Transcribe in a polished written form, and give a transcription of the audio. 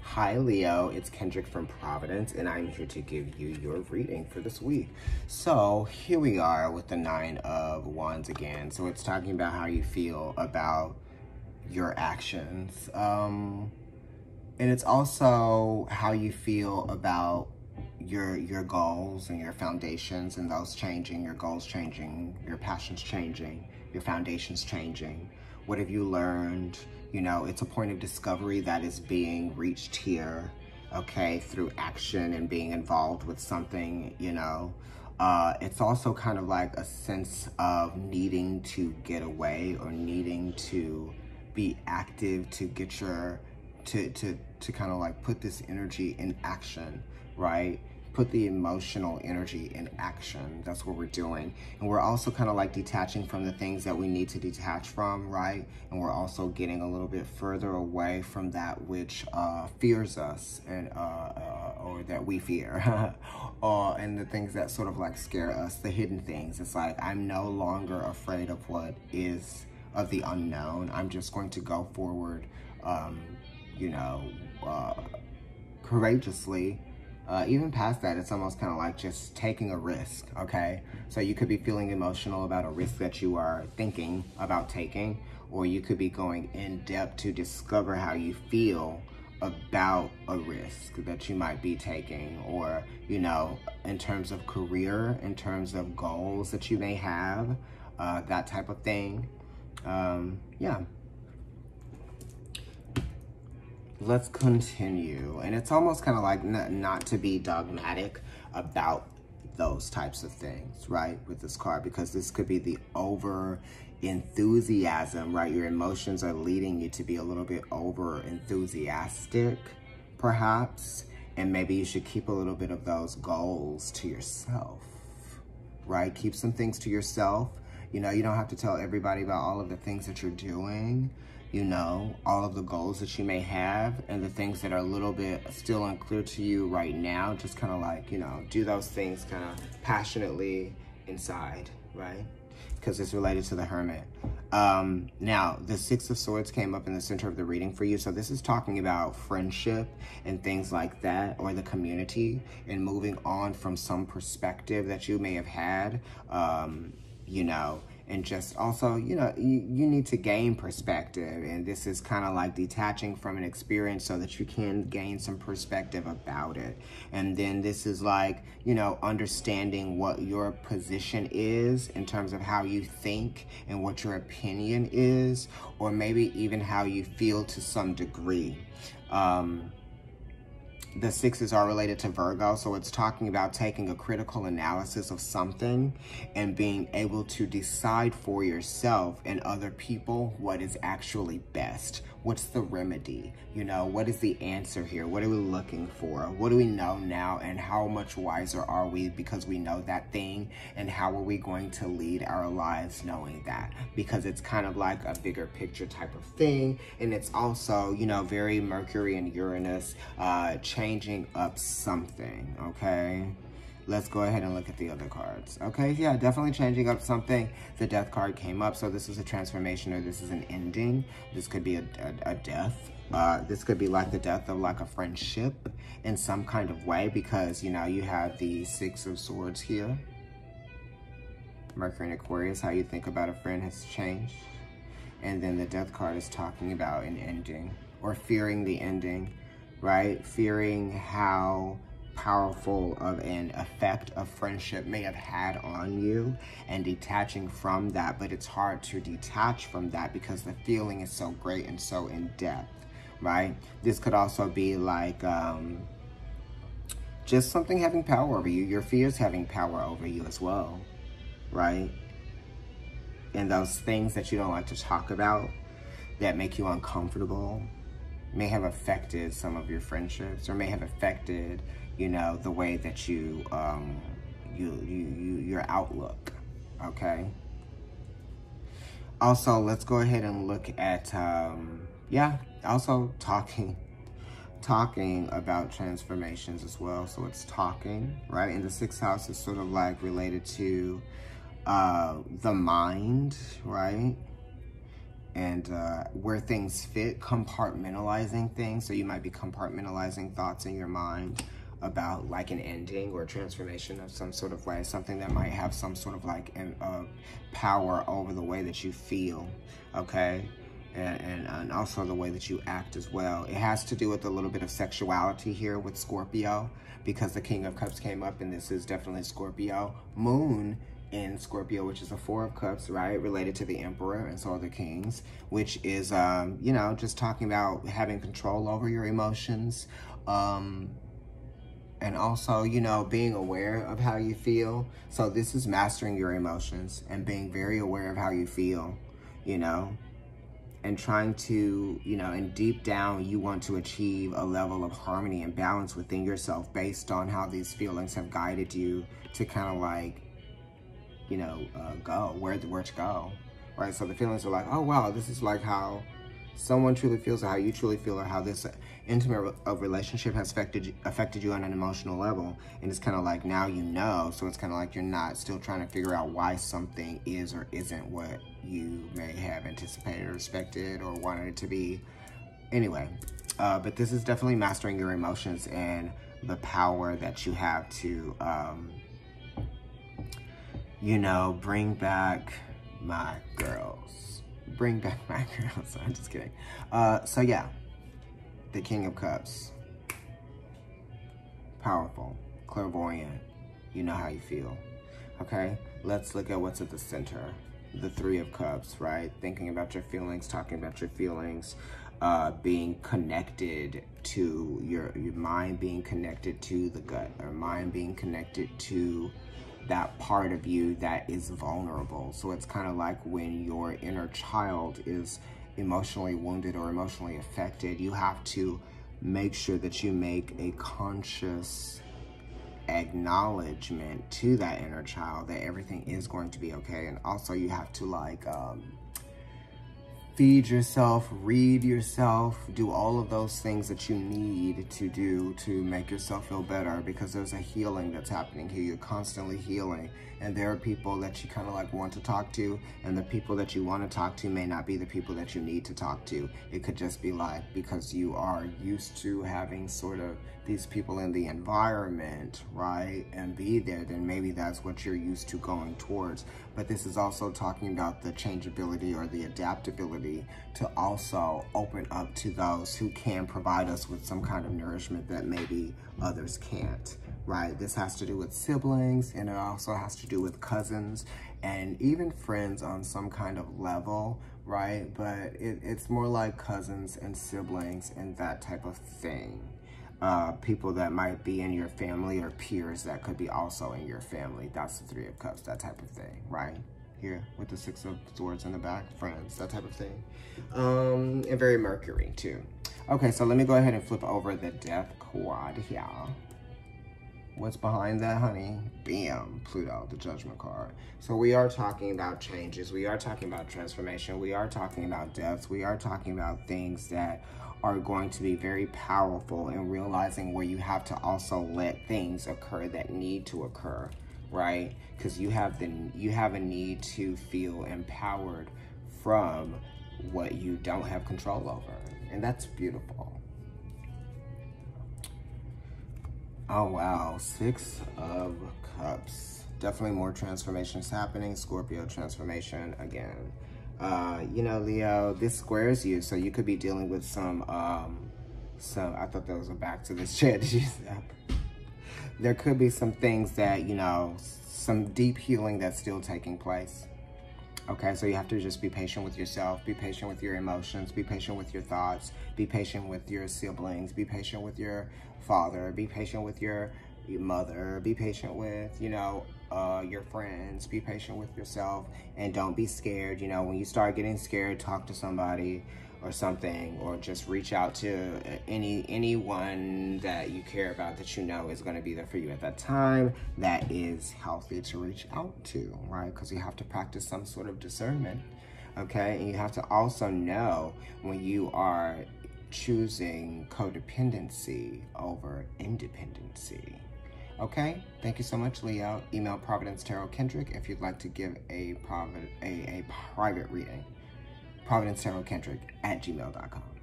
Hi Leo, it's Kendrick from Providence, and I'm here to give you your reading for this week. So here we are with the 9 of Wands again. So it's talking about how you feel about your actions. And it's also how you feel about your goals and your foundations and those changing, your goals changing, your passions changing, your foundations changing. What have you learned? You know, it's a point of discovery that is being reached here, okay, through action and being involved with something, you know. It's also kind of like a sense of needing to get away or needing to be active to get your, to kind of like put this energy in action, right? Put the emotional energy in action. That's what we're doing. And we're also kind of like detaching from the things that we need to detach from, right? And we're also getting a little bit further away from that which fears us and or that we fear. And the things that sort of like scare us, the hidden things. It's like, I'm no longer afraid of what is of the unknown. I'm just going to go forward, you know, courageously. Even past that, it's almost kind of like just taking a risk, okay? So you could be feeling emotional about a risk that you are thinking about taking, or you could be going in depth to discover how you feel about a risk that you might be taking, or, you know, in terms of career, in terms of goals that you may have, that type of thing. Yeah. Let's continue. And it's almost kind of like not to be dogmatic about those types of things, right, with this card, because this could be the over enthusiasm, right? Your emotions are leading you to be a little bit over enthusiastic, perhaps, and maybe you should keep a little bit of those goals to yourself, right? Keep some things to yourself. You know, you don't have to tell everybody about all of the things that you're doing, you know, all of the goals that you may have and the things that are a little bit still unclear to you right now. Just kind of like, you know, do those things kind of passionately inside, right? Because it's related to the Hermit. Now, the 6 of Swords came up in the center of the reading for you. So this is talking about friendship and things like that, or the community, and moving on from some perspective that you may have had, you know, and just also, you know, you need to gain perspective. And this is kind of like detaching from an experience so that you can gain some perspective about it. And then this is like, you know, understanding what your position is in terms of how you think and what your opinion is, or maybe even how you feel to some degree. The 6s are related to Virgo, so it's talking about taking a critical analysis of something and being able to decide for yourself and other people what is actually best. What's the remedy? You know, what is the answer here? What are we looking for? What do we know now, and how much wiser are we because we know that thing? And how are we going to lead our lives knowing that? Because it's kind of like a bigger picture type of thing. And it's also, you know, very Mercury and Uranus, changing up something, okay? Let's go ahead and look at the other cards. Okay, yeah, definitely changing up something. The Death card came up, so this is a transformation, or this is an ending. This could be a death. This could be like the death of like a friendship in some kind of way, because, you know, you have the 6 of Swords here. Mercury and Aquarius, how you think about a friend has changed. And then the Death card is talking about an ending, or fearing the ending, right? Fearing how powerful of an effect of friendship may have had on you, and detaching from that. But it's hard to detach from that because the feeling is so great and so in depth, right? This could also be like just something having power over you, your fears having power over you as well, right? And those things that you don't like to talk about that make you uncomfortable may have affected some of your friendships, or may have affected, you know, the way that you, your outlook, okay? Also, let's go ahead and look at, yeah, also talking about transformations as well. So it's talking, right? And the 6th house is sort of like related to the mind, right? and where things fit, compartmentalizing things. So you might be compartmentalizing thoughts in your mind about like an ending or a transformation of some sort of way, something that might have some sort of like power over the way that you feel, okay? And also the way that you act as well. It has to do with a little bit of sexuality here with Scorpio, because the King of Cups came up, and this is definitely Scorpio. Moon in Scorpio, which is a 4 of Cups, right? Related to the Emperor, and so are the Kings, which is, you know, just talking about having control over your emotions. And also, you know, being aware of how you feel. So this is mastering your emotions and being very aware of how you feel, you know, and trying to, you know, and deep down, you want to achieve a level of harmony and balance within yourself based on how these feelings have guided you to kind of like, you know, go, where to go, right? So the feelings are like, oh, wow, this is like how someone truly feels, or how you truly feel, or how this intimate relationship has affected you on an emotional level. And it's kind of like, now you know, so it's kind of like you're not still trying to figure out why something is or isn't what you may have anticipated or expected or wanted it to be. Anyway, but this is definitely mastering your emotions and the power that you have to, you know, bring back my girls. Bring back my girls. I'm just kidding. So yeah, the King of Cups. Powerful, clairvoyant. You know how you feel. Okay, let's look at what's at the center. The 3 of Cups, right? Thinking about your feelings, talking about your feelings, being connected to your mind, being connected to the gut, or mind being connected to that part of you that is vulnerable. So it's kind of like when your inner child is emotionally wounded or emotionally affected, you have to make sure that you make a conscious acknowledgement to that inner child that everything is going to be okay. And also you have to like feed yourself, read yourself, do all of those things that you need to do to make yourself feel better, because there's a healing that's happening here. You're constantly healing, and there are people that you kind of like want to talk to, and the people that you want to talk to may not be the people that you need to talk to. It could just be like, because you are used to having sort of these people in the environment, right, and be there, then maybe that's what you're used to going towards. But this is also talking about the changeability or the adaptability to also open up to those who can provide us with some kind of nourishment that maybe others can't, right? This has to do with siblings, and it also has to do with cousins and even friends on some kind of level, right? But it's more like cousins and siblings and that type of thing. People that might be in your family, or peers that could be also in your family. That's the 3 of Cups, that type of thing, right? Here with the 6 of Swords in the back, friends, that type of thing. And very Mercury too. Okay, so let me go ahead and flip over the Death Quad here. What's behind that, honey? Bam, Pluto, the Judgment card. So we are talking about changes. We are talking about transformation. We are talking about deaths. We are talking about things that are going to be very powerful, in realizing where you have to also let things occur that need to occur, right? Because you have a need to feel empowered from what you don't have control over, and that's beautiful. Oh wow, 6 of Cups. Definitely more transformations happening. Scorpio transformation again. You know, Leo, this squares you, so you could be dealing with some, I thought there was a back to this chair. Did you see that? There could be some things that, you know, some deep healing that's still taking place. Okay, so you have to just be patient with yourself, be patient with your emotions, be patient with your thoughts, be patient with your siblings, be patient with your father, be patient with your mother, be patient with, you know, your friends, be patient with yourself, and don't be scared. You know, when you start getting scared, talk to somebody or something, or just reach out to anyone that you care about, that you know is going to be there for you at that time, that is healthy to reach out to, right? Because you have to practice some sort of discernment, okay? And you have to also know when you are choosing codependency over independency. Okay, thank you so much, Leo. Email providencetarotkendrick if you'd like to give a private reading. providencetarotkendrick@gmail.com.